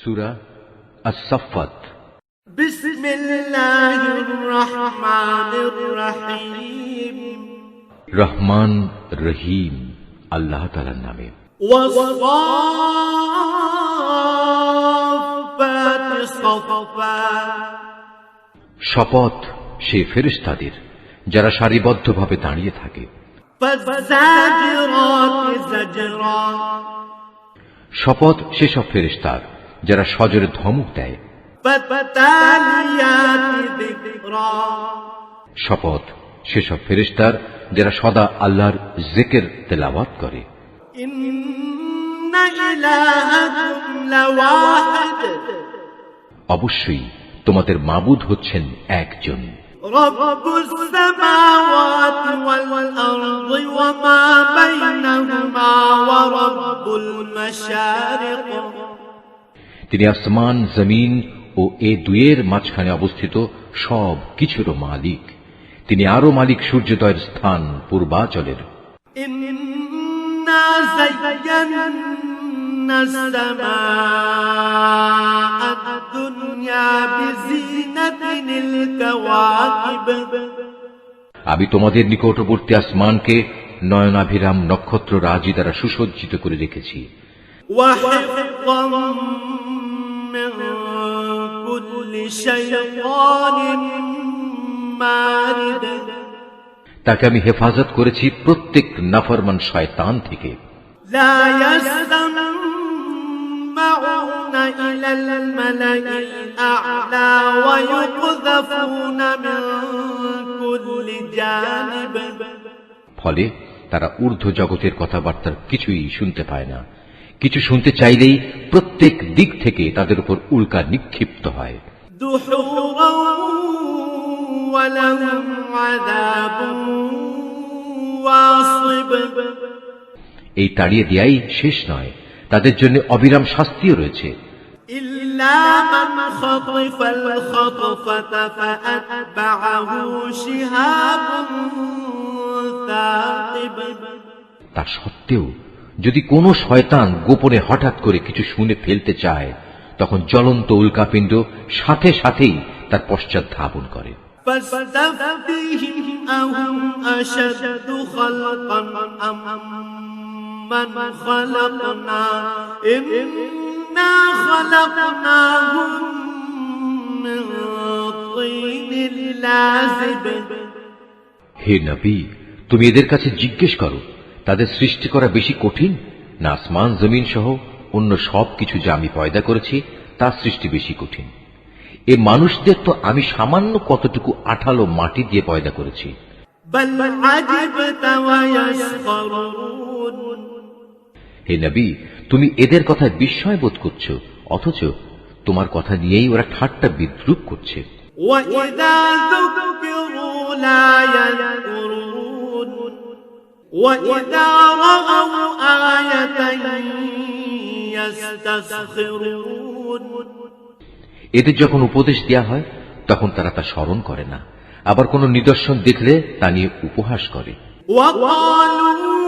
সূরা আস-সাফফাত। বিসমিল্লাহির রহমানির রহিম। রহমান রহিম আল্লাহ তাআলার নামে। ওয়াস-সাফফাতি সাফফা। শপথ সে ফেরেশতাদের যারা সারিবদ্ধভাবে দাঁড়িয়ে থাকে। ফাজ্জাজিরাতি জাজরা। শপথ সেসব ফেরেশতার যারা সজোরে ধমক দেয়। ফাতালিয়াতি যিকরা। শপথ সেসব ফেরেশতার যারা সদা আল্লাহর জিকির তেলাওয়াত করে। ইন্না ইলাহাকুম লাওয়াহিদ। অবশ্যই তোমাদের মাবুদ হচ্ছেন একজন। রব্বুস সামাওয়াতি ওয়াল আরদি ওয়া মা বাইনাহুমা ওয়া রব্বুল মাশারিক। তিনি আসমান জমিন ও এ দুয়ের মাঝখানে অবস্থিত সব কিছুরও মালিক। তিনি আরো মালিক সূর্যোদয়ের স্থান পূর্বাচলের। ইন্না যায়্যানাস সামাআদ দুনিয়া বিজিনাতিল কাওয়াকিব। আমি তোমাদের নিকটবর্তী আসমানকে নয়নাভিরাম নক্ষত্র রাজি দ্বারা সুসজ্জিত করে রেখেছি। ওয়া হিফযাম মিন কুল্লি শাইতানিন মারিদ। তাকে আমি হেফাজত করেছি প্রত্যেক নাফরমান শয়তান থেকে। লা ইয়াসমাউনা ইলাল মালাইল আ'লা ওয়া ইউকযাফুনা মিন কুল্লি জানিব। ফলে তারা ঊর্ধ্ব জগতের কথাবার্তার কিছুই শুনতে পায় না। কিছু শুনতে চাইলেই প্রত্যেক দিক থেকে তাদের উপর উল্কা নিক্ষিপ্ত হয়। দুহুরান ওয়া লাহুম আযাবুন ওয়াসিব। এই তাড়িয়ে দেয়াই শেষ নয়, তাদের জন্য অবিরাম শাস্তিও রয়েছে। ইল্লা মান খাতাফাল খাতফাতা ফাআতবাহু শিহাবুন সাকিব। তা সত্ত্বেও যদি কোনো শয়তান গোপনে হঠাৎ করে কিছু শুনে ফেলতে চায়, তখন জ্বলন্ত উল্কাপিণ্ড সাথে সাথেই তার পশ্চাৎ ধাবন করে। ফাস্তাফতিহিম আহুম আশাদ্দু খালকান আম্মান খালাকনা ইন্না খালাকনাহুম মিন তিনিল লাযিব। হে নবী, তুমি এদের কাছে জিজ্ঞেস করো, তাদের সৃষ্টি করা বেশি কঠিন না আসমান জমিন সহ অন্য সব কিছু যা আমি পয়দা করেছি তার সৃষ্টি বেশি কঠিন? এ মানুষদের তো আমি সামান্য কতটুকু আঠালো মাটি দিয়ে পয়দা করেছি। বাল আজিবতা ওয়া ইয়াসখরুন। হে নবী, তুমি এদের কথায় বিস্ময় বোধ করছো, অথচ তোমার কথা নিয়েই ওরা ঠাট্টা বিদ্রূপ করছে। ওয়া ইযা যুকিরু লা ইয়াযকুরুন ওয়া ইযা রাআউ আয়াতান ইয়াস্তাসখিরুন। এদের যখন উপদেশ দেয়া হয় তখন তারা তা স্মরণ করে না, আবার কোন নিদর্শন দেখলে তা নিয়ে উপহাস করে। ওয়া ক্বালু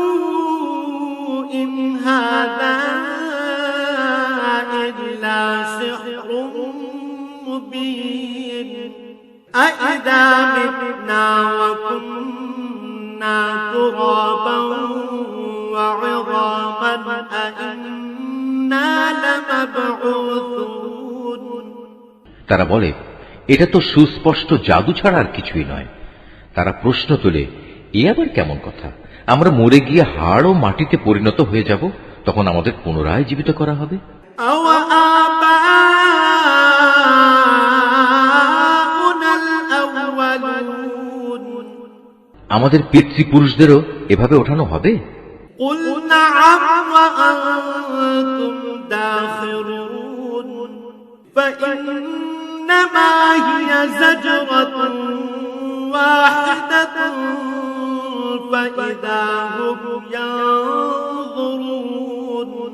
ইন হাযা ইল্লা সিহরুম মুবিন। আইযা মিতনা ওয়া কুন্না তুরাবান ওয়া ইযামান আইন্না লামাবউসুন। তারা বলে, এটা তো সুস্পষ্ট জাদু ছাড়া আর কিছুই নয়। তারা প্রশ্ন তোলে, এ আবার কেমন কথা? আমরা মরে গিয়ে হাড় ও মাটিতে পরিণত হয়ে যাব, তখন আমাদের পুনরায় জীবিত করা হবে। আমাদের পিতৃপুরুষদেরও এভাবে ওঠানো হবে? কুল না'আম ওয়া আনতুম দাখিরুন ফাইন্নামা হিয়া যাজরাতুন ওয়াহিদাতুন ফাইযা হুম ইয়ানযুরুন।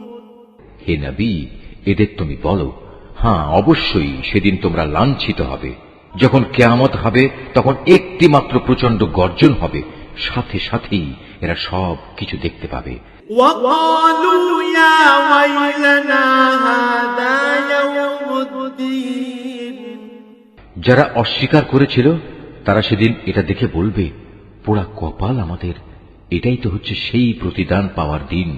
হে নবী, এদের তুমি বলো, হ্যাঁ অবশ্যই সেদিন তোমরা লাঞ্ছিত হবে। যখন কিয়ামত হবে তখন একটি মাত্র প্রচন্ড গর্জন হবে, সাথে সাথেই এরা সব কিছু দেখতে পাবে। وقالوا يا ويلنا هذا يوم যারা অস্বীকার করেছিল তারা সেদিন এটা দেখে বলবে, পোড়া কপাল আমাদের, এটাই তো হচ্ছে সেই প্রতিদান পাওয়ার দিন।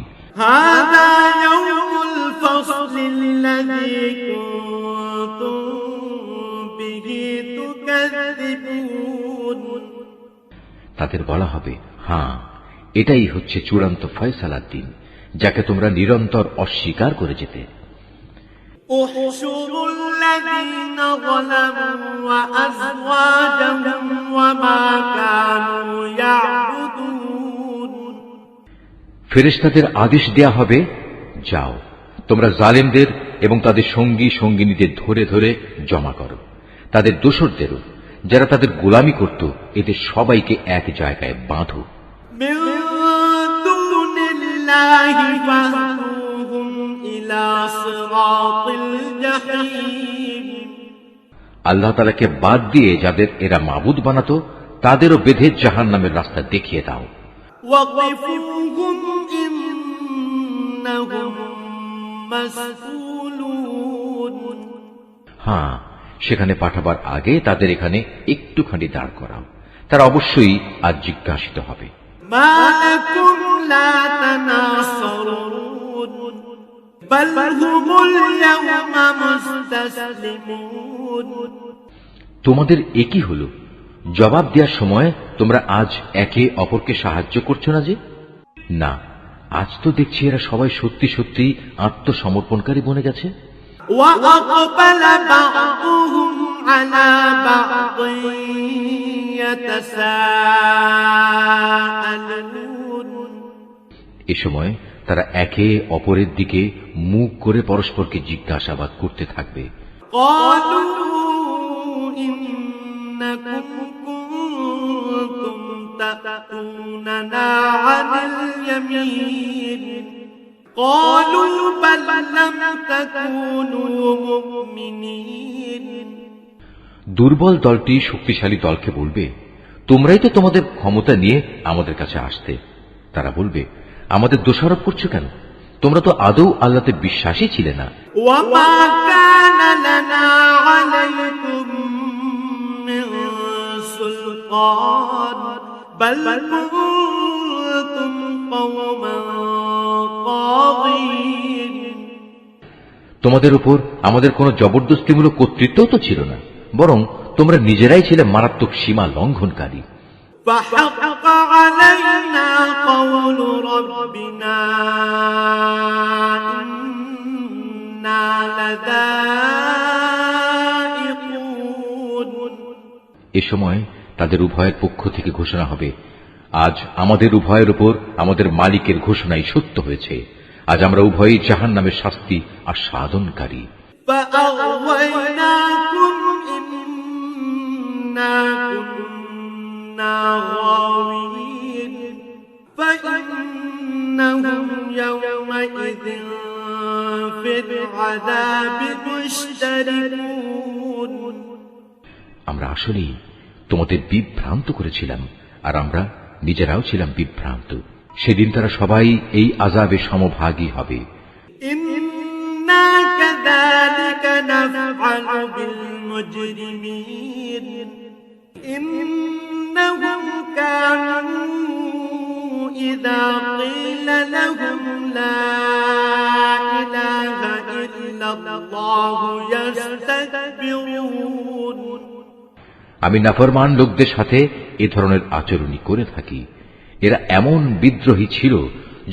هذا يوم الفصل الذي كنتم به تكذبون। তাদের বলা হবে, হ্যাঁ, এটাই হচ্ছে চূড়ান্ত ফয়সালার দিন, যাকে তোমরা নিরন্তর অস্বীকার করে যেতে। احشروا الذين ظلموا وأزواجهم وما كانوا يعبدون। ফেরেশতাদের আদেশ দেয়া হবে, যাও তোমরা জালেমদের এবং তাদের সঙ্গী সঙ্গিনীদের ধরে ধরে জমা করো, তাদের দোসরদেরও, যারা তাদের গোলামি করত, এদের সবাইকে এক জায়গায় বাঁধো। من دون الله فاهدوهم إلى صراط الجحيم। আল্লাহ তাআলাকে বাদ দিয়ে যাদের এরা মাবুদ বানাতো, তাদেরও বেঁধে জাহান্নামের রাস্তা দেখিয়ে দাও। وقفوهم إنهم مسؤولون। হ্যাঁ, সেখানে পাঠাবার আগে তাদের এখানে একটুখানি দাঁড় করাও, তারা অবশ্যই আজ জিজ্ঞাসিত হবে। ما لكم لا تناصرون بل هم اليوم مستسلمون। তোমাদের একই হলো, জবাব দেওয়ার সময় তোমরা আজ একে অপরকে সাহায্য করছো না যে? না, আজ তো দেখছি এরা সবাই সত্যি সত্যি আত্মসমর্পণকারী বনে গেছে। وأقبل بعضهم على بعض يتساءلون। এ সময় তারা একে অপরের দিকে মুখ করে পরস্পরকে জিজ্ঞাসাবাদ করতে থাকবে। قالوا إنكم كنتم تأتوننا عن اليمين قالوا بل لم تكونوا مؤمنين। দুর্বল দলটি শক্তিশালী দলকে বলবে, তোমরাই তো তোমাদের ক্ষমতা নিয়ে আমাদের কাছে আসতে। তারা বলবে, আমাদের দোষারোপ করছো কেন? তোমরা তো আদৌ আল্লাহতে বিশ্বাসী ছিলে না। وما كان لنا عليكم من سلطان بل كنتم قوما طاغين। তোমাদের উপর আমাদের কোনো জবরদস্তিমূলক কর্তৃত্ব তো ছিল না, বরং তোমরা নিজেরাই ছিলে মারাত্মক সীমা লঙ্ঘনকারী। فحق علينا قول ربنا إنا لذائقون। এ সময় তাদের উভয়ের পক্ষ থেকে ঘোষণা হবে, আজ আমাদের উভয়ের উপর আমাদের মালিকের ঘোষণাই সত্য হয়েছে, আজ আমরা উভয়ই জাহান্নামের শাস্তি আস্বাদনকারী। فأغويناكم إنا كنا غاوين فإنهم يومئذ في العذاب مشتركون। আমরা আসলেই তোমাদের বিভ্রান্ত করেছিলাম, আর আমরা নিজেরাও ছিলাম বিভ্রান্ত। সেদিন তারা সবাই এই আযাবে সমভাগী হবে। إنا كذلك نفعل بالمجرمين إنهم كانوا إذا قيل لهم لا إله إلا الله يستكبرون। আমি নাফরমান লোকদের সাথে এ ধরনের আচরণই করে থাকি। এরা এমন বিদ্রোহী ছিল,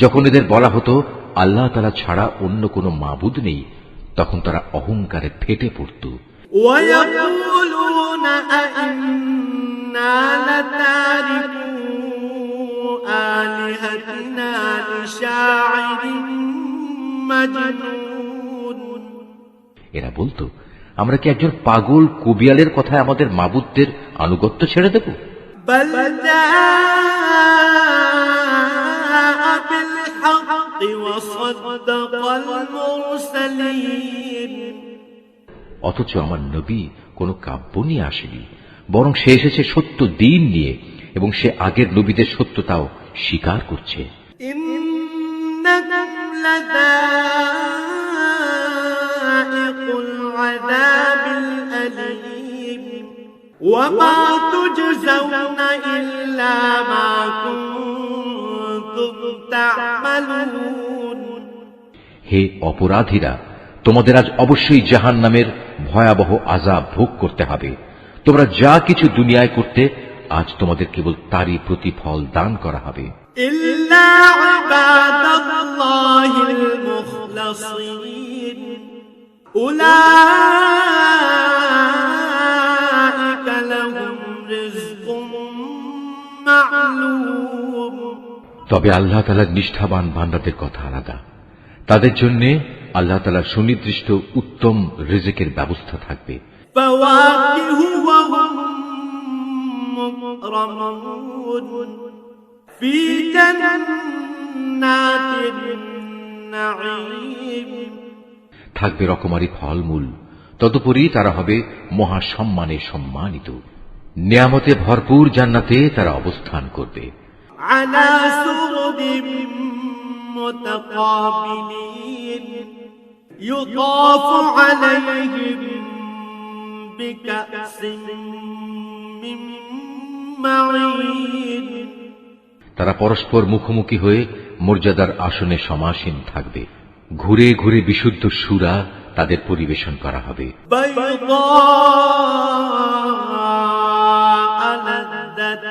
যখন এদের বলা হতো আল্লাহ তাআলা ছাড়া অন্য কোনো মাবুদ নেই, তখন তারা অহংকারে ফেটে পড়ত। ويقولون أئنا لتاركو آلهتنا لشاعر مجنون। এরা বলতো, আমরা কি একজন পাগল কবিয়ালের কথায় আমাদের মাবুদদের আনুগত্য ছেড়ে দেব? بل جاء بالحق وصدق المرسلين। অথচ আমার নবী কোনো কাব্য নিয়ে আসেনি, বরং সে এসেছে সত্য দিন নিয়ে, এবং সে আগের নবীদের সত্যতাও স্বীকার করছে। إنكم لذائق العذاب الأليم وما تجزون إلا ما كنتم تعملون হে অপরাধীরা, তোমাদের আজ অবশ্যই জাহান্নামের ভয়াবহ আযাব ভোগ করতে হবে। তোমরা যা কিছু দুনিয়ায় করতে, আজ তোমাদের কেবল তারই প্রতিফল দান করা হবে। إلا عباد الله المخلصين أولئك لهم رزق معلوم তবে আল্লাহ তাআলার নিষ্ঠাবান বান্দাদের কথা আলাদা। তাদের জন্য আল্লাহ তাআলার সুনির্দিষ্ট উত্তম রিজিকের ব্যবস্থা থাকবে। فواكه وهم مكرمون في جنات النعيم থাকবে রকমারি ফলমূল, তদুপরি তারা হবে মহা সম্মানে সম্মানিত। নিয়ামতে ভরপুর জান্নাতে তারা অবস্থান করবে। على سرر متقابلين يطاف عليهم بكأس من معين তারা পরস্পর মুখোমুখি হয়ে মর্যাদার আসনে সমাসীন থাকবে। ঘুরে ঘুরে বিশুদ্ধ সুরা তাদের পরিবেশন করা হবে। بيضاء لذة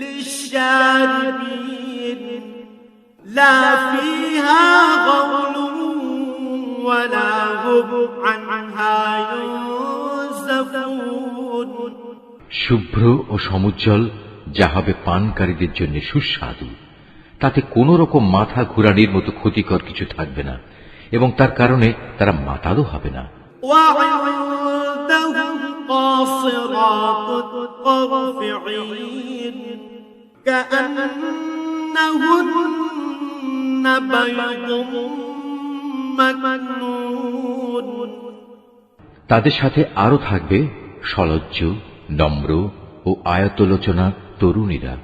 للشاربين لا فيها غول ولا هم عنها ينزفون শুভ্র ও সমুজ্জ্বল, যা হবে পানকারীদের জন্য সুস্বাদু। তাতে কোন রকম মাথা ঘুরানির মতো ক্ষতিকর কিছু থাকবে না, এবং তার কারণে তারা মাতালও হবে না। وعندهم قاصرات الطرف عين كأنهن بيض مكنون তাদের সাথে আরো থাকবে সলজ্জ, নম্র ও আয়তলোচনা তরুণীরা।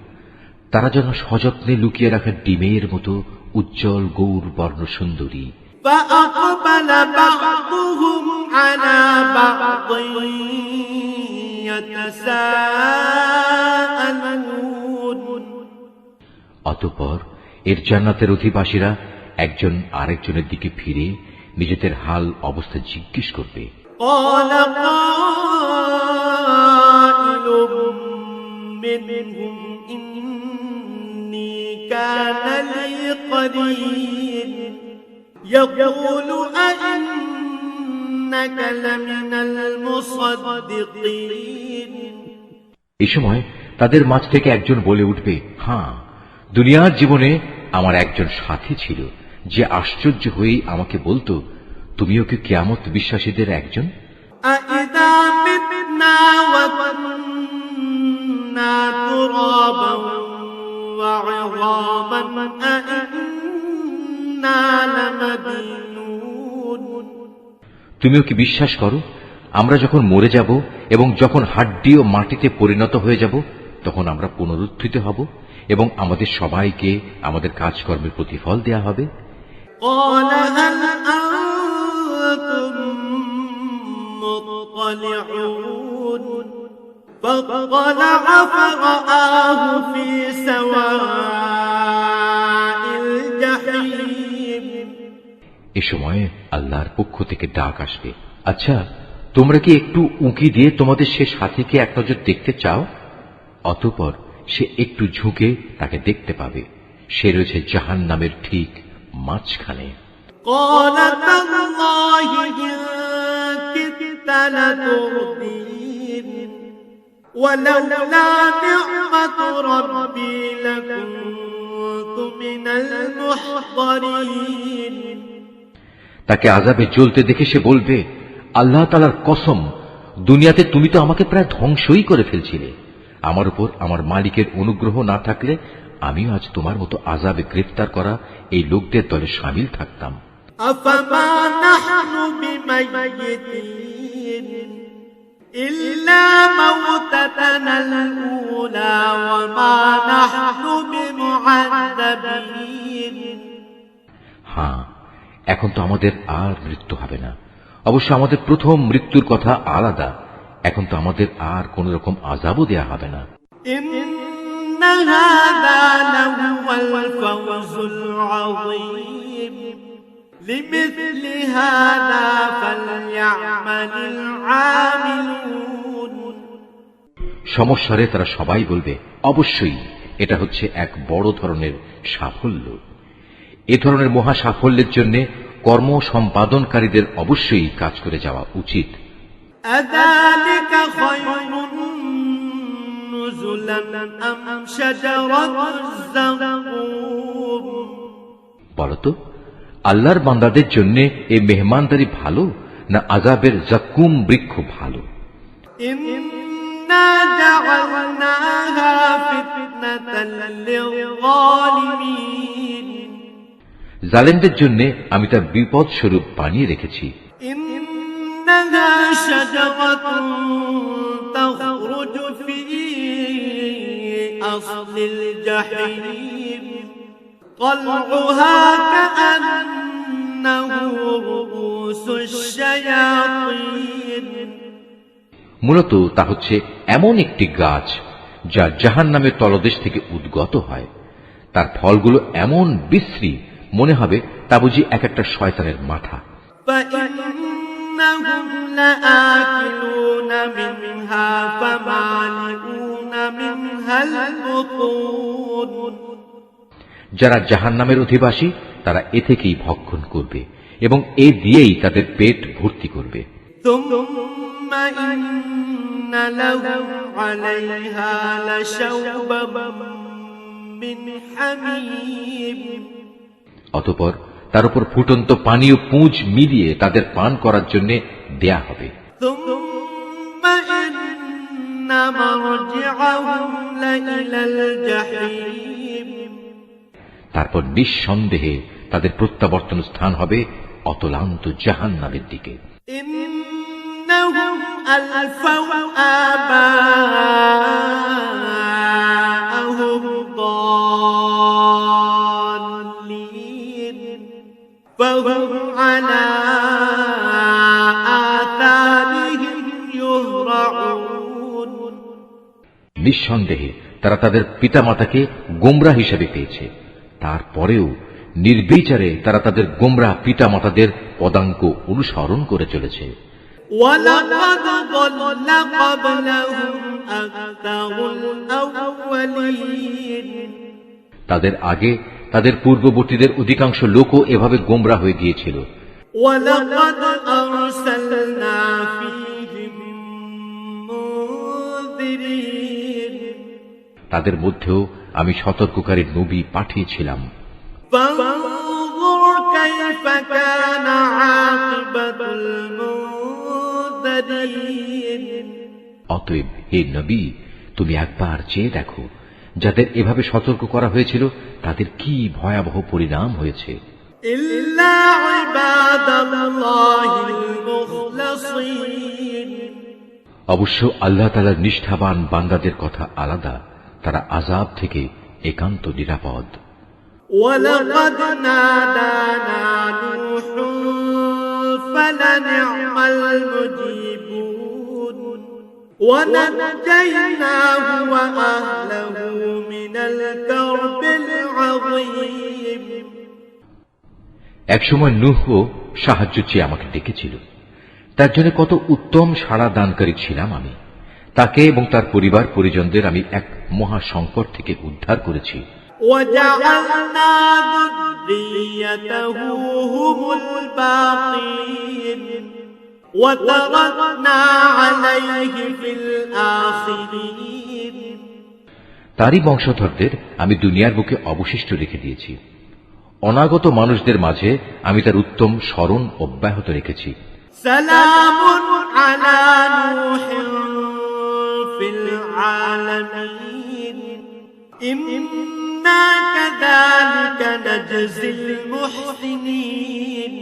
তারা যেন সযত্নে লুকিয়ে রাখা ডিমের মতো উজ্জ্বল গৌর বর্ণ সুন্দরী। فأقبل بعضهم على بعض يتساءلون অতঃপর এর জান্নাতের অধিবাসীরা একজন আরেকজনের দিকে ফিরে নিজেদের হাল অবস্থা জিজ্ঞেস করবে। قال قائل منهم إني كان لي قرين يقول أئنك لمن المصدقين এই সময় তাদের মাঝ থেকে একজন বলে উঠবে, হ্যাঁ, দুনিয়ার জীবনে আমার একজন সাথী ছিল, যে আশ্চর্য হয়েই আমাকে বলতো, তুমিও কি কিয়ামত বিশ্বাসীদের একজন? أإذا متنا وكنا ترابا وعظاما أإنا لمدينون তুমিও কি বিশ্বাস করো, আমরা যখন মরে যাব এবং যখন হাড্ডি ও মাটিতে পরিণত হয়ে যাব, তখন আমরা পুনরুত্থিত হব এবং আমাদের সবাইকে আমাদের কাজকর্মের প্রতিফল দেয়া হবে? قال هل أنتم مطلعون فاطلع فرآه في سواء الجحيم এ সময় আল্লাহর পক্ষ থেকে ডাক আসবে, আচ্ছা, তোমরা কি একটু উঁকি দিয়ে তোমাদের সে সাথীকে এক নজর দেখতে চাও? অতঃপর সে একটু ঝুঁকে তাকে দেখতে পাবে। সে রয়েছে জাহান্নামের ঠিক মাঝখানে। قال تالله إن كدت لتردين ولولا نعمة ربي لكنت من المحضرين তাকে আযাবে জ্বলতে দেখে সে বলবে, আল্লাহ তাআলার কসম, দুনিয়াতে তুমি তো আমাকে প্রায় ধ্বংসই করে ফেলছিলে। আমার উপর আমার মালিকের অনুগ্রহ না থাকলে আমিও আজ তোমার মতো আযাবে গ্রেফতার করা এই লোকদের দলে শামিল থাকতাম। أفما نحن بميتين إلا موتتنا الأولى وما نحن بمعذبين হ্যাঁ, এখন তো আমাদের আর মৃত্যু হবে না। অবশ্য আমাদের প্রথম মৃত্যুর কথা আলাদা, এখন তো আমাদের আর কোন রকম আযাবও দেয়া হবে না। إن هذا لهو الفوز العظيم لمثل هذا فليعمل العاملون সমস্যারে তারা সবাই বলবে, অবশ্যই এটা হচ্ছে এক বড় ধরনের সাফল্য। এ ধরনের মহা সাফল্যের জন্য কর্ম সম্পাদনকারীদের অবশ্যই কাজ করে যাওয়া উচিত। أذلك خير نزلا أم شجرة الزقوم বলতো, আল্লাহর বান্দাদের জন্য এই মেহমানদারি ভালো না আযাবের জাক্কুম বৃক্ষ ভালো? إنا جعلناها فتنة للظالمين জালেমদের জন্য আমি তা বিপদ স্বরূপ বানিয়ে রেখেছি। إنها شجرة تخرج في أصل الجحيم طلعها كأنه رؤوس الشياطين মূলত তা হচ্ছে এমন একটি গাছ যা জাহান্নামের তলদেশ থেকে উদ্গত হয়। তার ফলগুলো এমন বিশ্রী, মনে হবে তা বুঝি এক একটা শয়তানের মাথা। فإنهم لآكلون منها فمالئون منها البطون যারা জাহান্নামের অধিবাসী তারা এ থেকেই ভক্ষণ করবে এবং এ দিয়েই তাদের পেট ভর্তি করবে। ثم إن لهم عليها لشوبا من حميم অতঃপর তার উপর ফুটন্ত পানি ও পুঁজ মিলিয়ে তাদের পান করার জন্য দেয়া হবে। ثم إن مرجعهم لإلى الجحيم তারপর নিঃসন্দেহে তাদের প্রত্যাবর্তন স্থান হবে অতলান্ত জাহান্নামের দিকে। إنهم ألفوا آباءهم ضالين فهم على آثارهم يهرعون নিঃসন্দেহে তারা তাদের পিতামাতাকে গোমরা হিসেবে পেয়েছে, তারপরেও নির্বিচারে তারা তাদের গোমরা পিতামাতাদের পদাঙ্ক অনুসরণ করে চলেছে। ولقد ضل قبلهم أكثر الأولين তাদের আগে তাদের পূর্ববর্তীদের অধিকাংশ লোকও এভাবে গোমরা হয়ে গিয়েছিল। ولقد أرسلنا فيهم منذرين তাদের মধ্যেও আমি সতর্ককারী নবী পাঠিয়েছিলাম। فانظر كيف كان عاقبة المنذرين অতএব হে নবী, তুমি একবার চেয়ে দেখো যাদের এভাবে সতর্ক করা হয়েছিল তাদের কি ভয়াবহ পরিণাম হয়েছে। إلا عباد الله المخلصين অবশ্য আল্লাহ তাআলার নিষ্ঠাবান বান্দাদের কথা আলাদা, তারা আযাব থেকে একান্ত নিরাপদ। ولقد نادانا نوح فلنعم المجيبون ونجيناه وأهله من الكرب العظيم একসময় নূহও সাহায্য চেয়ে আমাকে ডেকেছিল, তার জন্য কত উত্তম সাড়া দানকারী ছিলাম আমি। তাকে এবং তার পরিবার পরিজনদের আমি এক মহা সংকট থেকে উদ্ধার করেছি। وجعلنا ذريته هم الباقين وتركنا عليه في الآخرين তারই বংশধরদের আমি দুনিয়ার বুকে অবশিষ্ট রেখে দিয়েছি। অনাগত মানুষদের মাঝে আমি তার উত্তম স্মরণ অব্যাহত রেখেছি। سلام على نوح في العالمين إنا كذلك نجزي المحسنين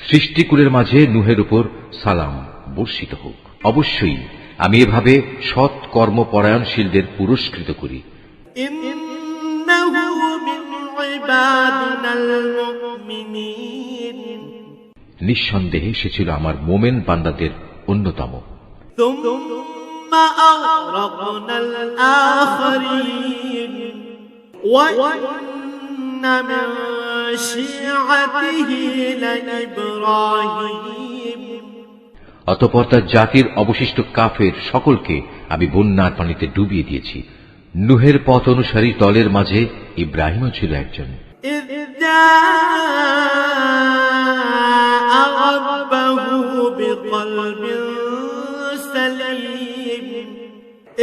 সৃষ্টিকুলের মাঝে নূহের উপর সালাম বর্ষিত হোক। অবশ্যই আমি এভাবে সৎ কর্মপরায়ণশীলদের পুরস্কৃত করি। إنه من عبادنا المؤمنين নিঃসন্দেহে সে ছিল আমার মোমেন বান্দাদের অন্যতম। ثم أغرقنا الآخرين وإن من شيعته لإبراهيم অতঃপর তার জাতির অবশিষ্ট কাফের সকলকে আমি বন্যার পানিতে ডুবিয়ে দিয়েছি। নূহের পথ অনুসারী দলের মাঝে ইব্রাহিমও ছিল একজন। إذ جاء ربه بقلب سليم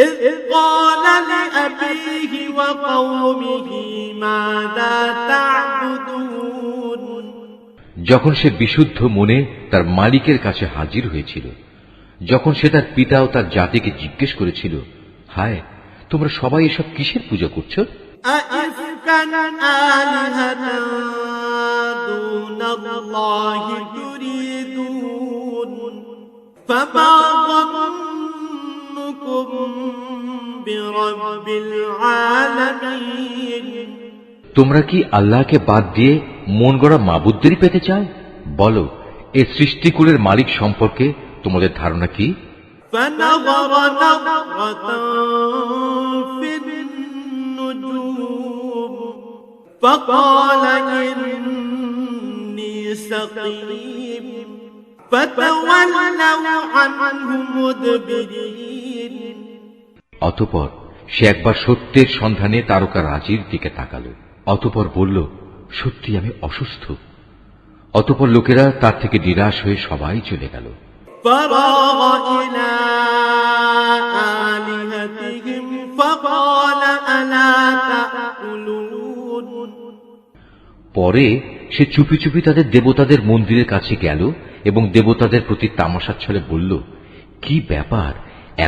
إذ قال لأبيه وقومه ماذا تعبدون যখন সে বিশুদ্ধ মনে তার মালিকের কাছে হাজির হয়েছিল, যখন সে তার পিতা ও তার জাতিকে জিজ্ঞেস করেছিল, হায়, তোমরা সবাই এসব কিসের পূজা করছো? أئفكا آلهة دون الله تريدون فما ظنكم برب العالمين তোমরা কি আল্লাহকে বাদ দিয়ে মন গড়া মাবুদদেরই পেতে চাও? বলো, এই সৃষ্টিকুলের মালিক সম্পর্কে তোমাদের ধারণা কি? فنظر نظرة في النجوم فقال إني سقيم فتولوا عنه مدبرين অতঃপর সে একবার সত্যের সন্ধানে তারকা রাজির দিকে তাকালো, অতঃপর বলল, সত্যি আমি অসুস্থ। অতঃপর লোকেরা তার থেকে নিরাশ হয়ে সবাই চলে গেল। فراغ إلى آلهتهم فقال ألا تأكلون পরে সে চুপি চুপি তাদের দেবতাদের মন্দিরের কাছে গেল এবং দেবতাদের প্রতি তামাশার ছলে বলল, কি ব্যাপার,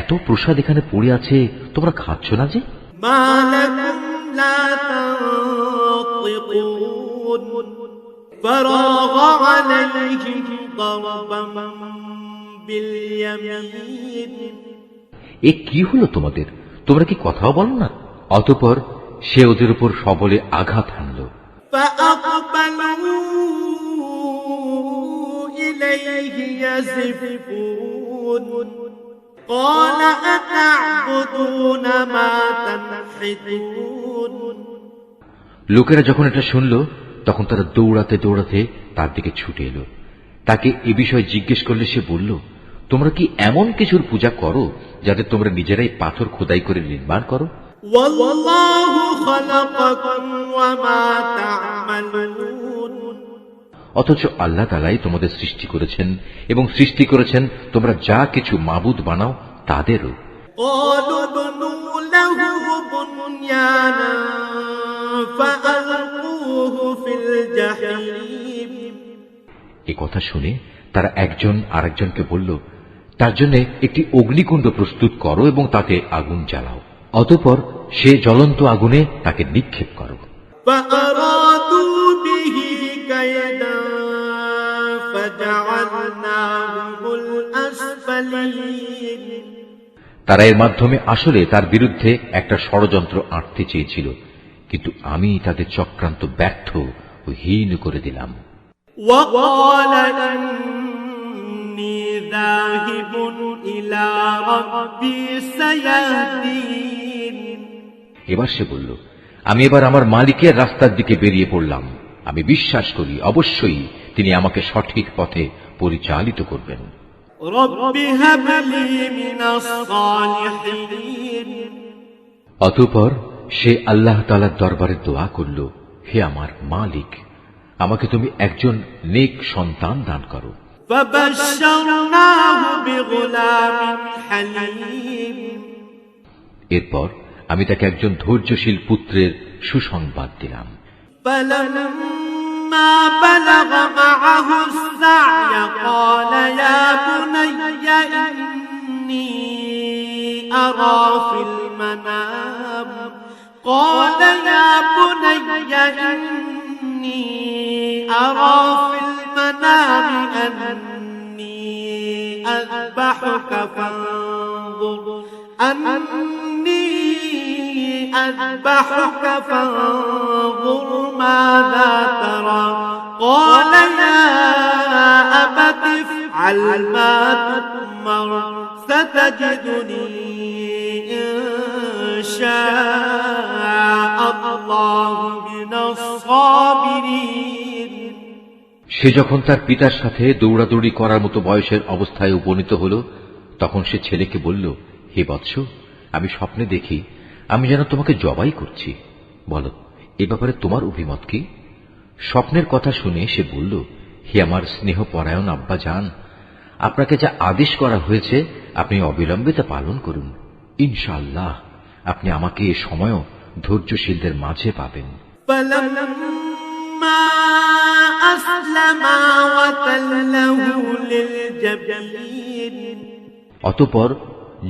এত প্রসাদ এখানে পড়ে আছে, তোমরা খাচ্ছ না যে? ما لكم لا تنطقون فراغ عليهم ضربا باليمين এ কি হলো তোমাদের, তোমরা কি কথাও বলো না? অতঃপর সে ওদের উপর সবলে আঘাত হানল। فأقبلوا إليه يزفون قال أتعبدون ما تنحتون লোকেরা যখন এটা শুনল, তখন তারা দৌড়াতে দৌড়াতে তার দিকে ছুটে এলো। তাকে এ বিষয়ে জিজ্ঞেস করলে সে বলল, তোমরা কি এমন কিছুর পূজা করো যাতে তোমরা নিজেরাই পাথর খোদাই করে নির্মাণ করো? والله خلقكم وما تعملون অথচ আল্লাহ তাআলাই তোমাদের সৃষ্টি করেছেন এবং সৃষ্টি করেছেন তোমরা যা কিছু মাবুদ বানাও তাদেরও। قالوا ابنوا له بنيانا فألقوه في الجحيم এ কথা শুনে তারা একজন আরেকজনকে বলল, তার জন্য একটি অগ্নিকুণ্ড প্রস্তুত করো এবং তাতে আগুন জ্বালাও, অতঃপর সে জ্বলন্ত আগুনে তাকে নিক্ষেপ করো। فأرادوا به كيدا فجعلناهم الأسفلين তারা এর মাধ্যমে আসলে তার বিরুদ্ধে একটা ষড়যন্ত্র আঁটতে চেয়েছিল, কিন্তু আমি তাদের চক্রান্ত ব্যর্থ ও হীন করে দিলাম। وقال إني ذاهب إلى ربي سيهدين এবার সে বলল, আমি এবার আমার মালিকের রাস্তার দিকে বেরিয়ে পড়লাম। আমি বিশ্বাস করি অবশ্যই তিনি আমাকে সঠিক পথে পরিচালিত করবেন। رب هب لي من الصالحين অতঃপর সে আল্লাহ তাআলার দরবারে দোয়া করল, হে আমার মালিক, আমাকে তুমি একজন নেক সন্তান দান করো। فبشرناه بغلام حليم এরপর আমি তাকে একজন ধৈর্যশীল পুত্রের সুসংবাদ দিলাম। فلما بلغ معه السعي قال يا بني إني أرى في المنام قال يا بني إني أرى في المنام أني أذبحك فانظر أذبحك فانظر ماذا ترى قال يا أبت افعل ما تؤمر ستجدني إن شاء الله من الصابرين সে যখন তার পিতার সাথে দৌড়াদৌড়ি করার মতো বয়সের অবস্থায় উপনীত হল, তখন সে ছেলেকে বলল, হে বৎস, আমি স্বপ্নে দেখি আমি যেন তোমাকে জবাই করছি। বলো, এ ব্যাপারে তোমার অভিমত কি? স্বপ্নের কথা শুনে সে বলল, হে আমার স্নেহপরায়ণ আব্বা জান, আপনাকে যা আদেশ করা হয়েছে আপনি অবিলম্বে তা পালন করুন। ইনশাআল্লাহ আপনি আমাকে এ সময়ও ধৈর্যশীলদের মাঝে পাবেন। فلما أسلما وتله للجبين অতঃপর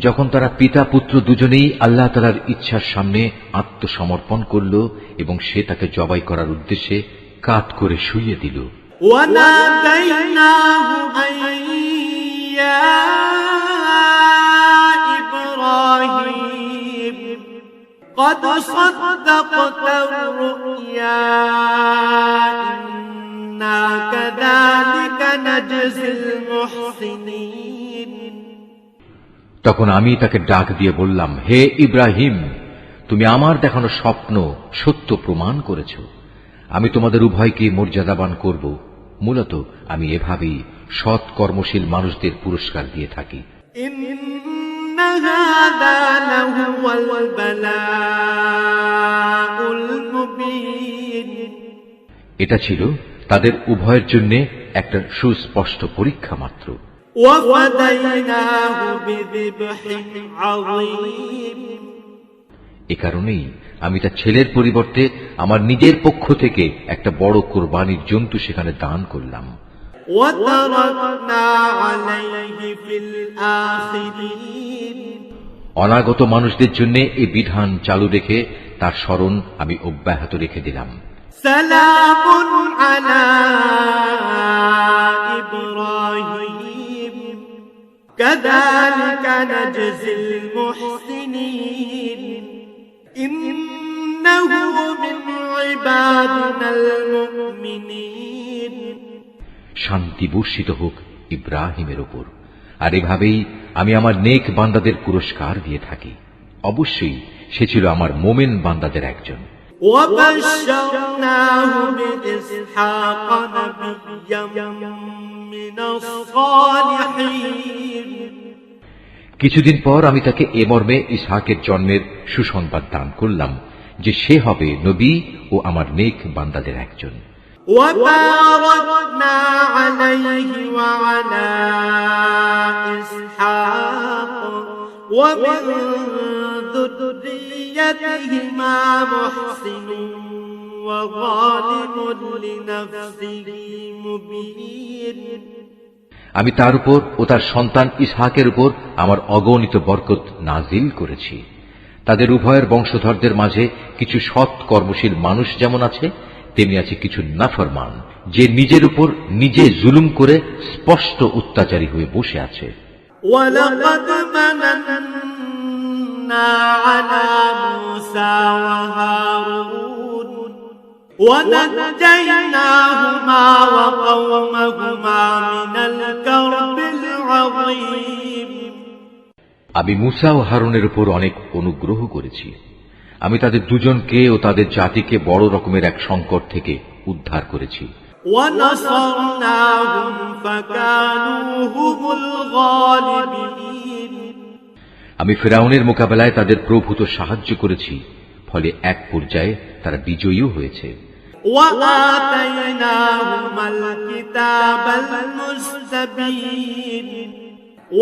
যখন তারা পিতা পুত্র দুজনেই আল্লাহ তাআলার ইচ্ছার সামনে আত্মসমর্পণ করল এবং সে তাকে জবাই করার উদ্দেশ্যে কাত করে শুইয়ে দিল। وناديناه أن يا إبراهيم قد صدقت الرؤيا إنا كذلك نجزي المحسنين তখন আমি তাকে ডাক দিয়ে বললাম, হে ইব্রাহিম, তুমি আমার দেখানো স্বপ্ন সত্য প্রমাণ করেছ। আমি তোমাদের উভয়কে মর্যাদাবান করব। মূলত আমি এভাবেই সৎ কর্মশীল মানুষদের পুরস্কার দিয়ে থাকি। إن هذا لهو البلاء المبين এটা ছিল তাদের উভয়ের জন্য একটা সুস্পষ্ট পরীক্ষা মাত্র। وفديناه بذبح عظيم এ কারণেই আমি তার ছেলের পরিবর্তে আমার নিজের পক্ষ থেকে একটা বড় কোরবানির জন্তু সেখানে দান করলাম। وتركنا عليه في الآخرين অনাগত মানুষদের জন্য এই বিধান চালু রেখে তার স্মরণ আমি অব্যাহত রেখে দিলাম। سلام على إبراهيم كذلك نجزي المحسنين إنه من عبادنا المؤمنين শান্তি বর্ষিত হোক ইব্রাহিমের উপর। আর এভাবেই আমি আমার নেক বান্দাদের পুরস্কার দিয়ে থাকি। অবশ্যই সে ছিল আমার মোমেন বান্দাদের একজন। وبشرناه بإسحاق نبيا من الصالحين কিছুদিন পর আমি তাকে এ মর্মে ইসহাকের জন্মের সুসংবাদ দান করলাম যে সে হবে নবী ও আমার নেক বান্দাদের একজন। وباركنا عليه وعلى إسحاق ومن ذريتهما محسن وظالم لنفسه مبين আমি তার উপর ও তার সন্তান ইসহাকের উপর আমার অগণিত বরকত নাজিল করেছি। তাদের উভয়ের বংশধরদের মাঝে কিছু সৎ কর্মশীল মানুষ যেমন আছে, তেমনি আছে কিছু নাফরমান, যে নিজের উপর নিজে জুলুম করে স্পষ্ট অত্যাচারী হয়ে বসে আছে। ولقد مننا على موسى وهارون ونجيناهما وقومهما من الكرب العظيم আমি মুসা ও হারুনের উপর অনেক অনুগ্রহ করেছি। আমি তাদের দুজনকে ও তাদের জাতিকে বড় রকমের এক সংকট থেকে উদ্ধার করেছি। ونصرناهم فكانوا هم الغالبين আমি ফিরআউনের মোকাবেলায় তাদের প্রভূত সাহায্য করেছি, ফলে এক পর্যায়ে তারা বিজয়ীও হয়েছে। وآتيناهما الكتاب المستبين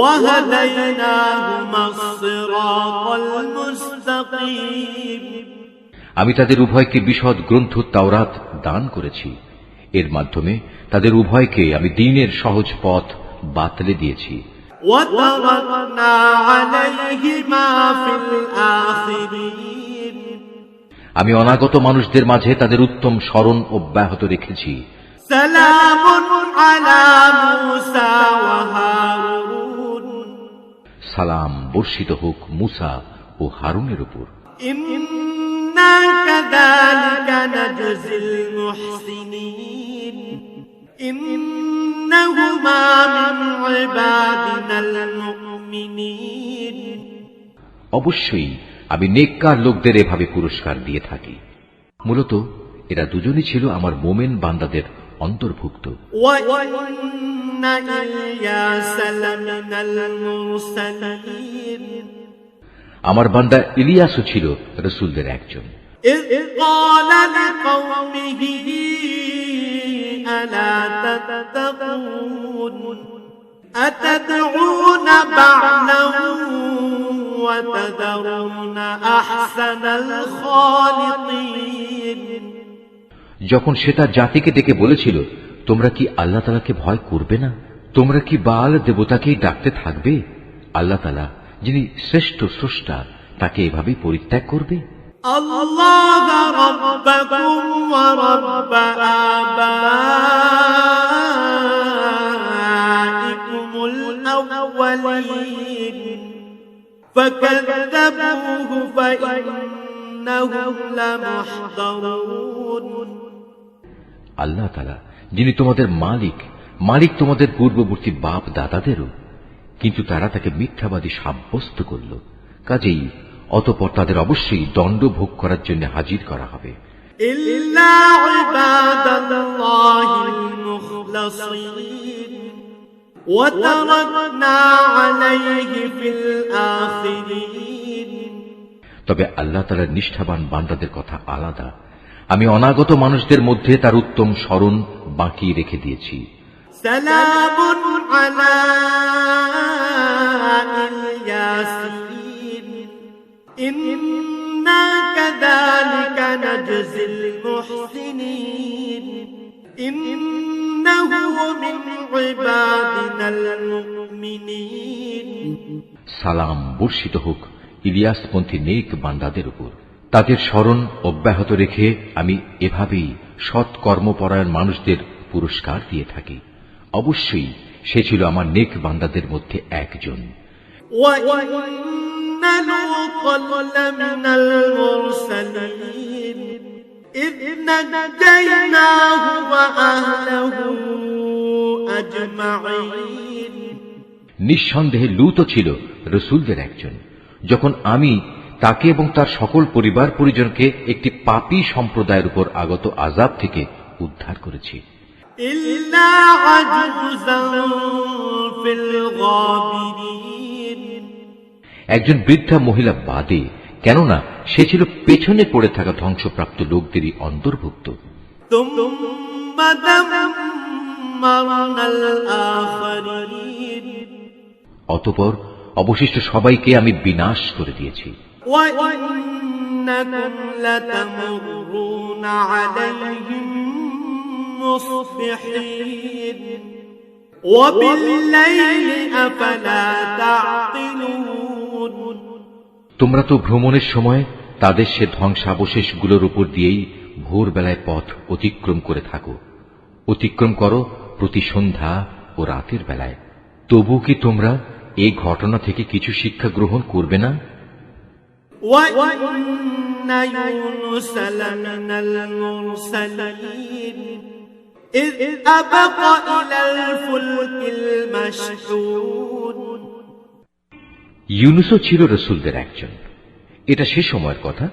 وهديناهما الصراط المستقيم আমি তাদের উভয়কে বিশদ গ্রন্থ তাওরাত দান করেছি। এর মাধ্যমে তাদের উভয়কে আমি দ্বীনের সহজ পথ বাতলে দিয়েছি। وتركنا عليهما في الآخرين আমি অনাগত মানুষদের মাঝে তাদের উত্তম স্মরণ অব্যাহত রেখেছি। سلام على موسى وهارون সালাম বর্ষিত হোক মুসা ও হারুনের উপর। إنا كذلك نجزي المحسنين إن إنهما من عبادنا المؤمنين অবশ্যই আমি নেককার লোকদের এভাবে পুরস্কার দিয়ে থাকি। মূলত এরা দুজনই ছিল আমার মোমেন বান্দাদের অন্তর্ভুক্ত। وإن إلياس لمن المرسلين আমার বান্দা ইলিয়াসও ছিল রাসূলদের একজন। إذ قال لقومه ألا تتقون أتدعون بعلا وتذرون أحسن الخالقين যখন সে তার জাতিকে ডেকে বলেছিল, তোমরা কি আল্লাহ তাআলাকে ভয় করবে না? তোমরা কি বাল দেবতাকেই ডাকতে থাকবে? আল্লাহ তাআলা যিনি শ্রেষ্ঠ স্রষ্টা, তাকে এভাবেই পরিত্যাগ করবে? الله ربكم ورب آبائكم الأولين فكذبوه فإنهم لمحضرون আল্লাহ তাআলা যিনি তোমাদের মালিক তোমাদের পূর্ববর্তী বাপ দাদাদেরও, কিন্তু তারা তাকে মিথ্যাবাদী সাব্যস্ত করল। কাজেই অতঃপর তাদের অবশ্যই দণ্ড ভোগ করার জন্য হাজির করা হবে। إلا عباد الله المخلصين وتركنا عليه في الآخرين তবে আল্লাহ তাআলার নিষ্ঠাবান বান্দাদের কথা আলাদা। আমি অনাগত মানুষদের মধ্যে তার উত্তম স্মরণ বাকি রেখে দিয়েছি। سلام على الياسين إنا كذلك نجزي المحسنين إنه من عبادنا المؤمنين সালাম বর্ষিত হোক ইলিয়াসপন্থী নেক বান্দাদের উপর। তাদের স্মরণ অব্যাহত রেখে আমি এভাবেই সৎ কর্মপরায়ণ মানুষদের পুরস্কার দিয়ে থাকি। অবশ্যই সে ছিল আমার নেক বান্দাদের মধ্যে একজন। وَإِنَّ لُوطًا لَمِنَ الْمُرْسَلِينَ إِذْ نَجَّيْنَاهُ وَأَهْلَهُ أَجْمَعِينَ নিঃসন্দেহে লূতও ছিল রাসূলদের একজন, যখন আমি তাকে এবং তার সকল পরিবার পরিজনকে একটি পাপী সম্প্রদায়ের উপর আগত আযাব থেকে উদ্ধার করেছি। إِلَّا عَجُوزًا فِي الْغَابِرِينَ একজন বৃদ্ধা মহিলা বাদে, কেননা সে ছিল পেছনে পড়ে থাকা ধ্বংসপ্রাপ্ত লোকদেরই অন্তর্ভুক্ত। ثُمَّ دَمَّرْنَا الْآخَرِينَ অতঃপর অবশিষ্ট সবাইকে আমি বিনাশ করে দিয়েছি। وَإِنَّكُمْ لَتَمُرُّونَ عَلَيْهِمْ مُصْبِحِينَ وَبِاللَّيْلِ أَفَلَا تَعْقِلُونَ তোমরা তো ভ্রমণের সময় তাদের সে ধ্বংসাবশেষগুলোর উপর দিয়েই ভোরবেলায় পথ অতিক্রম করে থাকো। অতিক্রম করো প্রতি সন্ধ্যা ও রাতের বেলায়। তবু কি তোমরা এই ঘটনা থেকে কিছু শিক্ষা গ্রহণ করবে না? وَإِنَّ يُونُسَ لَمِنَ الْمُرْسَلِينَ إِذْ أَبَقَ إِلَى الْفُلْكِ الْمَشْحُونِ ইউনুসও ছিল রাসূলদের একজন। এটা সে সময়ের কথা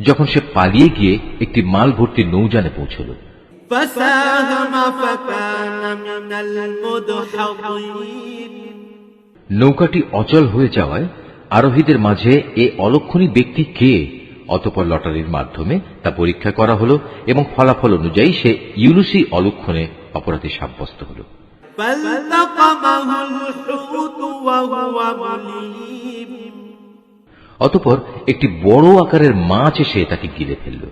যখন সে পালিয়ে গিয়ে একটি মাল ভর্তি নৌযানে পৌঁছল। فَسَاهَمَ فَكَانَ مِنَ الْمُدْحَضِينَ নৌকাটি অচল হয়ে যাওয়ায় আরোহীদের মাঝে এ অলক্ষণী ব্যক্তি কে? অতঃপর লটারির মাধ্যমে তা পরীক্ষা করা হলো এবং ফলাফল অনুযায়ী সে ইউনুসই অলক্ষণে অপরাধী সাব্যস্ত হল। فَالْتَقَمَهُ الْحُوتُ وَهُوَ مُلِيمٌ অতঃপর একটি বড় আকারের মাছ এসে তাকে গিলে ফেলল।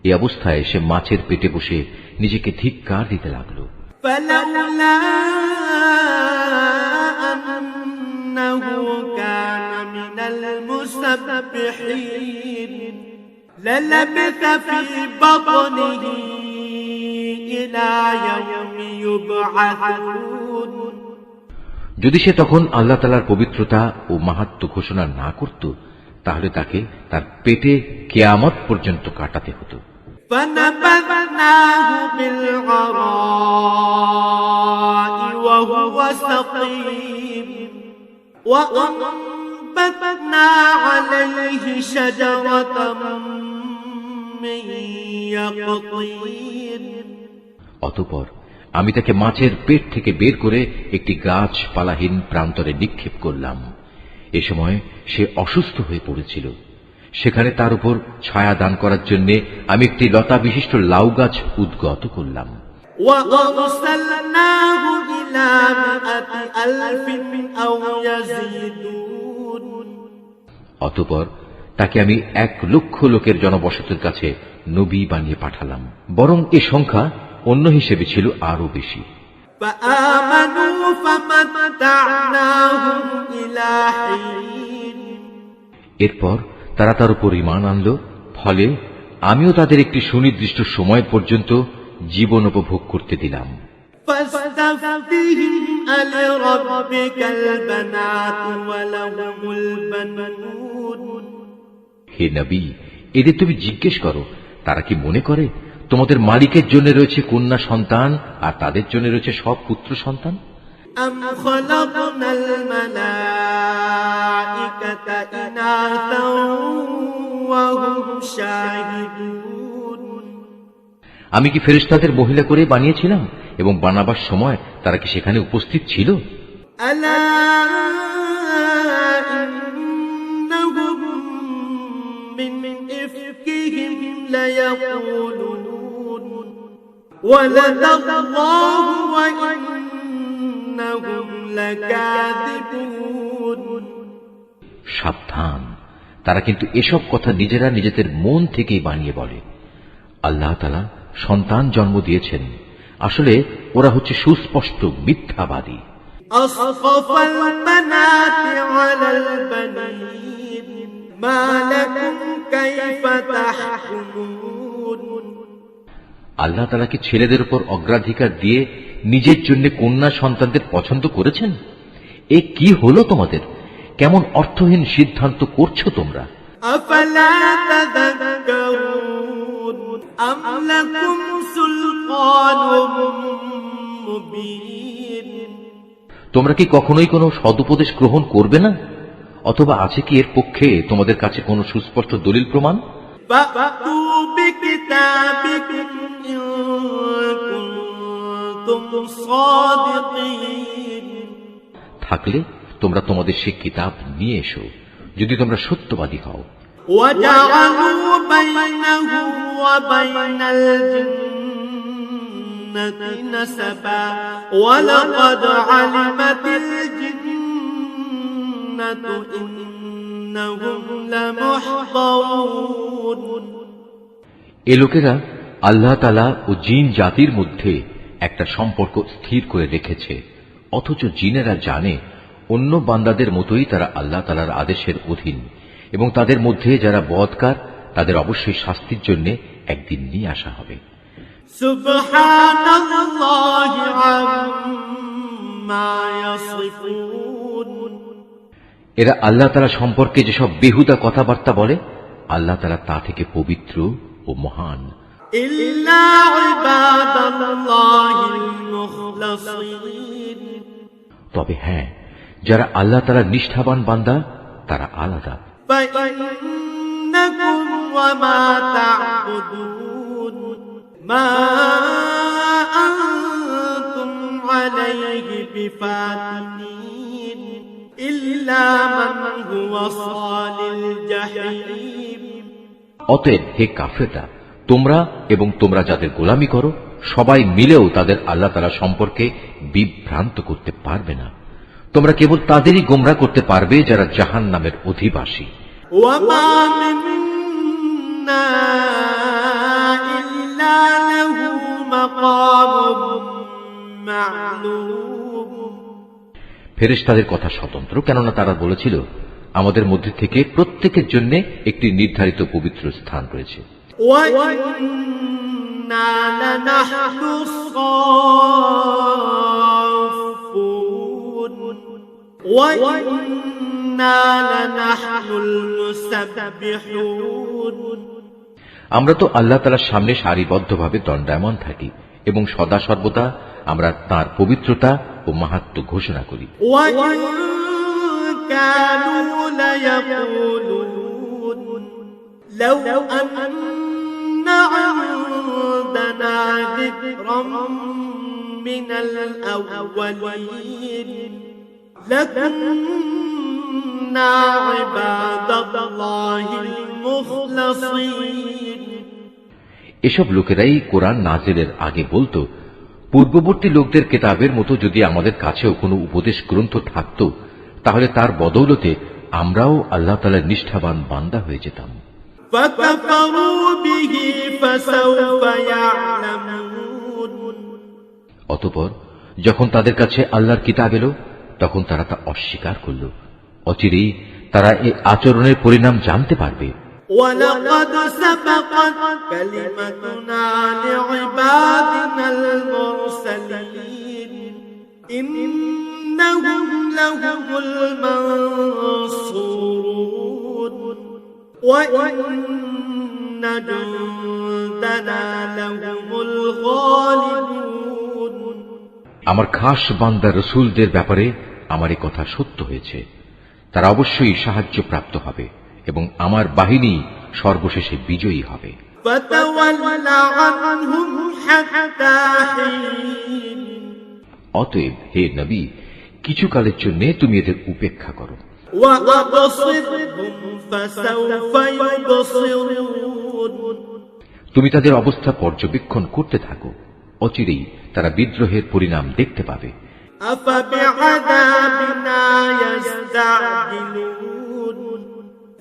এই অবস্থায় সে মাছের পেটে বসে নিজেকে ধিক্কার দিতে লাগল। فَلَوْلَا أَنَّهُ كَانَ مِنَ الْمُسَبِّحِينَ لَلَبِثَ فِي بَطْنِهِ إِلَى يَوْمِ يُبْعَثُونَ যদি সে তখন আল্লাহ তাআলার পবিত্রতা ও মাহাত্ম্য ঘোষণা না করত, তাহলে তাকে তার পেটে কিয়ামত পর্যন্ত কাটাতে হতো। فنبذناه بالعراء وهو سقيم وأنبتنا عليه شجرة من يقطين অতঃপর আমি তাকে মাছের পেট থেকে বের করে একটি গাছপালাহীন প্রান্তরে নিক্ষেপ করলাম। এ সময় সে অসুস্থ হয়ে পড়েছিল। সেখানে তার উপর ছায়া দান করার জন্য আমি একটি লতা বিশিষ্ট লাউ গাছ উদ্গত করলাম। وأرسلناه إلى 100,000 أو يزيدون অতঃপর তাকে আমি 1,00,000 লোকের জনবসতির কাছে নবী বানিয়ে পাঠালাম, বরং এ সংখ্যা অন্য হিসেবে ছিল আরো বেশি। فآمنوا فمتعناهم إلى حين এরপর তারা তার উপর ঈমান আনল, ফলে আমিও তাদের একটি সুনির্দিষ্ট সময় পর্যন্ত জীবন উপভোগ করতে দিলাম। فاستفتهم ألربك البنات ولهم البنون হে নবী, এদের তুমি জিজ্ঞেস করো, তারা কি মনে করে তোমাদের মালিকের জন্য রয়েছে কন্যা সন্তান আর তাদের জন্য রয়েছে সব পুত্র সন্তান? أم خلقنا الملائكة إناثا وهم شاهدون আমি কি ফেরেশতাদের মহিলা করে বানিয়েছিলাম এবং বানাবার সময় তারা কি সেখানে উপস্থিত ছিল? ألا إنهم من إفكهم ليقولون ولد الله وإنهم لكاذبون সাবধান, তারা কিন্তু এসব কথা নিজেরা নিজেদের মন থেকেই বানিয়ে বলে। আল্লাহ তাআলা সন্তান জন্ম দিয়েছেন, আসলে ওরা হচ্ছে সুস্পষ্ট মিথ্যাবাদী। أصطفى البنات على البنين ما لكم كيف تحكمون আল্লাহ তাআলা কি ছেলেদের উপর অগ্রাধিকার দিয়ে নিজের জন্য কন্যা সন্তানদের পছন্দ করেছেন? এ কি হলো তোমাদের? কেমন অর্থহীন সিদ্ধান্ত করছো তোমরা? أفلا تذكرون أم لكم سلطان مبين তোমরা কি কখনোই কোনো সদুপদেশ গ্রহণ করবে না? অথবা আছে কি এর পক্ষে তোমাদের কাছে কোনো সুস্পষ্ট দলিল প্রমাণ? فأتوا بكتابكم إن كنتم صادقين থাকলে তোমরা তোমাদের সে কিতাব নিয়ে এসো, যদি তোমরা সত্যবাদী হও। وجعلوا بينه وبين الجنة نسبا ولقد علمت الجنة إنهم لمحضرون এ লোকেরা আল্লাহ তাআলা ও জিন জাতির মধ্যে একটা সম্পর্ক স্থির করে রেখেছে, অথচ জিনেরা জানে অন্য বান্দাদের মতোই তারা আল্লাহ তাআলার আদেশের অধীন, এবং তাদের মধ্যে যারা বদকার তাদের অবশ্যই শাস্তির জন্য একদিন নিয়ে আসা হবে। সুবহানাল্লাহি আম্মা ইয়াসিফুন এরা আল্লাহ তাআলা সম্পর্কে যেসব বেহুদা কথাবার্তা বলে, আল্লাহ তাআলা তা থেকে পবিত্র ও মহান। ইল্লা ইবাদাল্লাহিল মুখলাসিন তবে হ্যাঁ, যারা আল্লাহ তাআলার নিষ্ঠাবান বান্দা তারা আলাদা। فإنكم وما تعبدون ما أنتم عليه بفاتنين إلا من هو صال الجحيم অতএব হে কাফেররা, তোমরা এবং তোমরা যাদের গোলামি করো সবাই মিলেও তাদের আল্লাহ তাআলা সম্পর্কে বিভ্রান্ত করতে পারবে না। তোমরা কেবল তাদেরই গোমরা করতে পারবে যারা জাহান্নামের অধিবাসী। وما منا إلا له مقام معلوم ফেরেশতাদের কথা স্বতন্ত্র, কেননা তারা বলেছিল আমাদের মধ্যে থেকে প্রত্যেকের জন্য একটি নির্ধারিত পবিত্র স্থান রয়েছে। وَإِنَّا لَنَحْنُ الصَّافُّونَ وَإِنَّا لَنَحْنُ الْمُسَبِّحُونَ আমরা তো আল্লাহ তাআলার সামনে সারিবদ্ধভাবে দণ্ডায়মান থাকি এবং সদা সর্বদা আমরা তাঁর পবিত্রতা ও মাহাত্ম্য ঘোষণা করি। وإن كانوا ليقولون لو أن عندنا ذكرا من الأولين لكنا عباد الله المخلصين। এসব লোকেরাই কোরআন নাজিলের আগে বলতো, পূর্ববর্তী লোকদের কেতাবের মতো যদি আমাদের কাছেও কোনো উপদেশ গ্রন্থ থাকত, তাহলে তার বদৌলতে আমরাও আল্লাহ তাআলার নিষ্ঠাবান বান্দা হয়ে যেতাম। فكفروا به فسوف يعلمون। অতঃপর যখন তাদের কাছে আল্লাহর কিতাব এলো, তখন তারা তা অস্বীকার করল। অচিরেই তারা এই আচরণের পরিণাম জানতে পারবে। ولقد سبقت كلمتنا لعبادنا المرسلين إنهم لهم المنصورون وإن جندنا لهم الغالبون। আমার খাস বান্দা রসুলদের ব্যাপারে আমার এই কথা সত্য হয়েছে। তারা অবশ্যই সাহায্য প্রাপ্ত হবে এবং আমার বাহিনী সর্বশেষে বিজয়ী হবে। অতএব হে নবী, কিছুকালের জন্য তুমি এদের উপেক্ষা করো। তুমি তাদের অবস্থা পর্যবেক্ষণ করতে থাকো, অচিরেই তারা বিদ্রোহের পরিণাম দেখতে পাবে।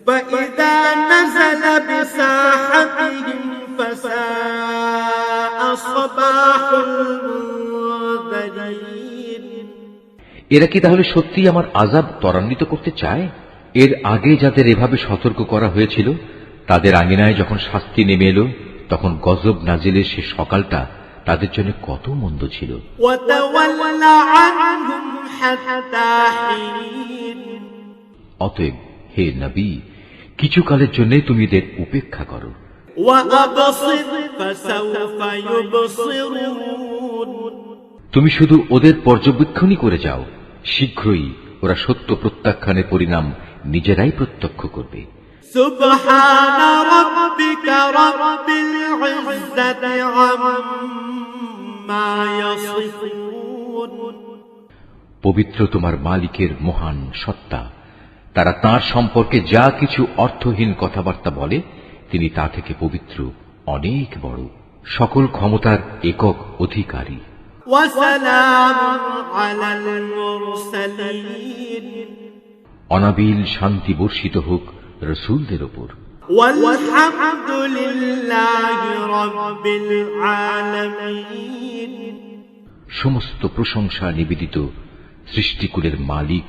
فإذا نزل بساحتهم فساء صباح المنذرين। এরা কি তাহলে সত্যি আমার আযাব ত্বরান্বিত করতে চায়? এর আগে যাদের এভাবে সতর্ক করা হয়েছিল, তাদের আঙিনায় যখন শাস্তি নেমে এলো, তখন গজব নাজিলের সে সকালটা তাদের জন্য কত মন্দ ছিল। অতএব হে নবী, কিছুকালের জন্য তুমি এদের উপেক্ষা করো। তুমি শুধু ওদের পর্যবেক্ষণই করে যাও, শীঘ্রই ওরা সত্য প্রত্যাখ্যানের পরিণাম নিজেরাই প্রত্যক্ষ করবে। সুবহান রাব্বিকা রাব্বিল ইজ্জাতি আম্মা ইয়াসিফুন। পবিত্র তোমার মালিকের মহান সত্তা, তারা তাঁর সম্পর্কে যা কিছু অর্থহীন কথাবার্তা বলে, তিনি তা থেকে পবিত্র, অনেক বড়, সকল ক্ষমতার একক অধিকারী। অনাবিল শান্তি বর্ষিত হোক রসুলদের উপর। সমস্ত প্রশংসা নিবেদিত সৃষ্টিকুলের মালিক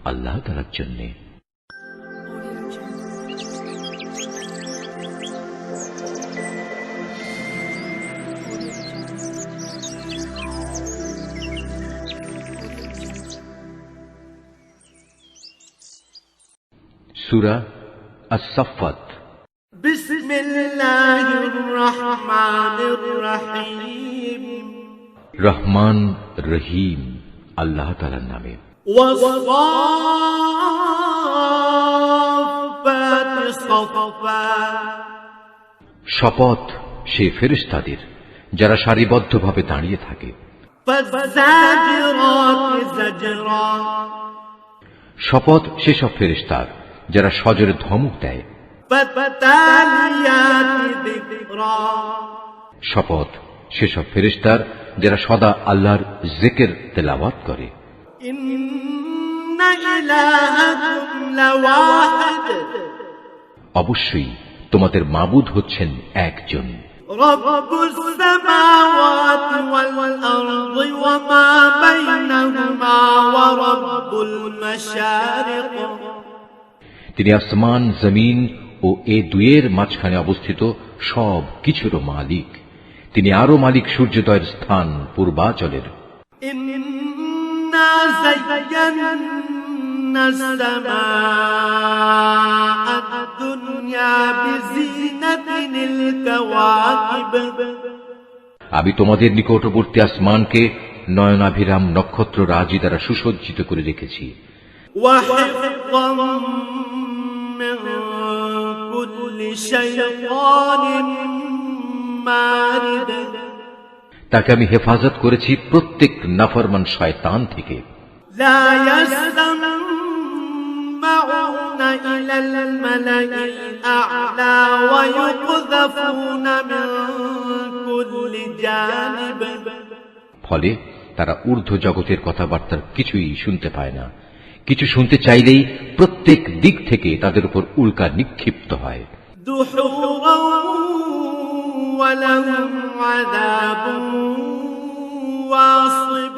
আল্লাহ তাআলার জন্য। সূরা আস-সাফফাত। বিসমিল্লাহির রহমানির রহিম। রহমান রহিম আল্লাহ তাআলার নামে। শপথ সে ফেরেশতাদের যারা সারিবদ্ধভাবে দাঁড়িয়ে থাকে। শপথ সেসব ফেরেশতার যারা সজোরে ধমক দেয়। শপথ সেসব ফেরেশতার যারা সদা আল্লাহর জিকির তেলাওয়াত করে। অবশ্যই তোমাদের মাবুদ হচ্ছেন একজন। তিনি আসমান, জমিন ও এ দুয়ের মাঝখানে অবস্থিত সব কিছুরও মালিক। তিনি আরো মালিক সূর্যোদয়ের স্থান পূর্বাচলের। السماء الدنيا بزينة الكواكب আমি তোমাদের নিকটবর্তী আসমানকে নয়নাভিরাম নক্ষত্র রাজি দ্বারা সুসজ্জিত করে রেখেছি, وحفظا من كل شيطان مارد তাকে আমি হেফাজত করেছি প্রত্যেক নাফরমান শয়তান থেকে। لا يسمعون إلى الملأ الأعلى ويقذفون من كل جانب ফলে তারা ঊর্ধ্ব জগতের কথাবার্তার কিছুই শুনতে পায় না। কিছু শুনতে চাইলেই প্রত্যেক দিক থেকে তাদের উপর উল্কা নিক্ষিপ্ত হয়। دحورا ولهم عذاب واصب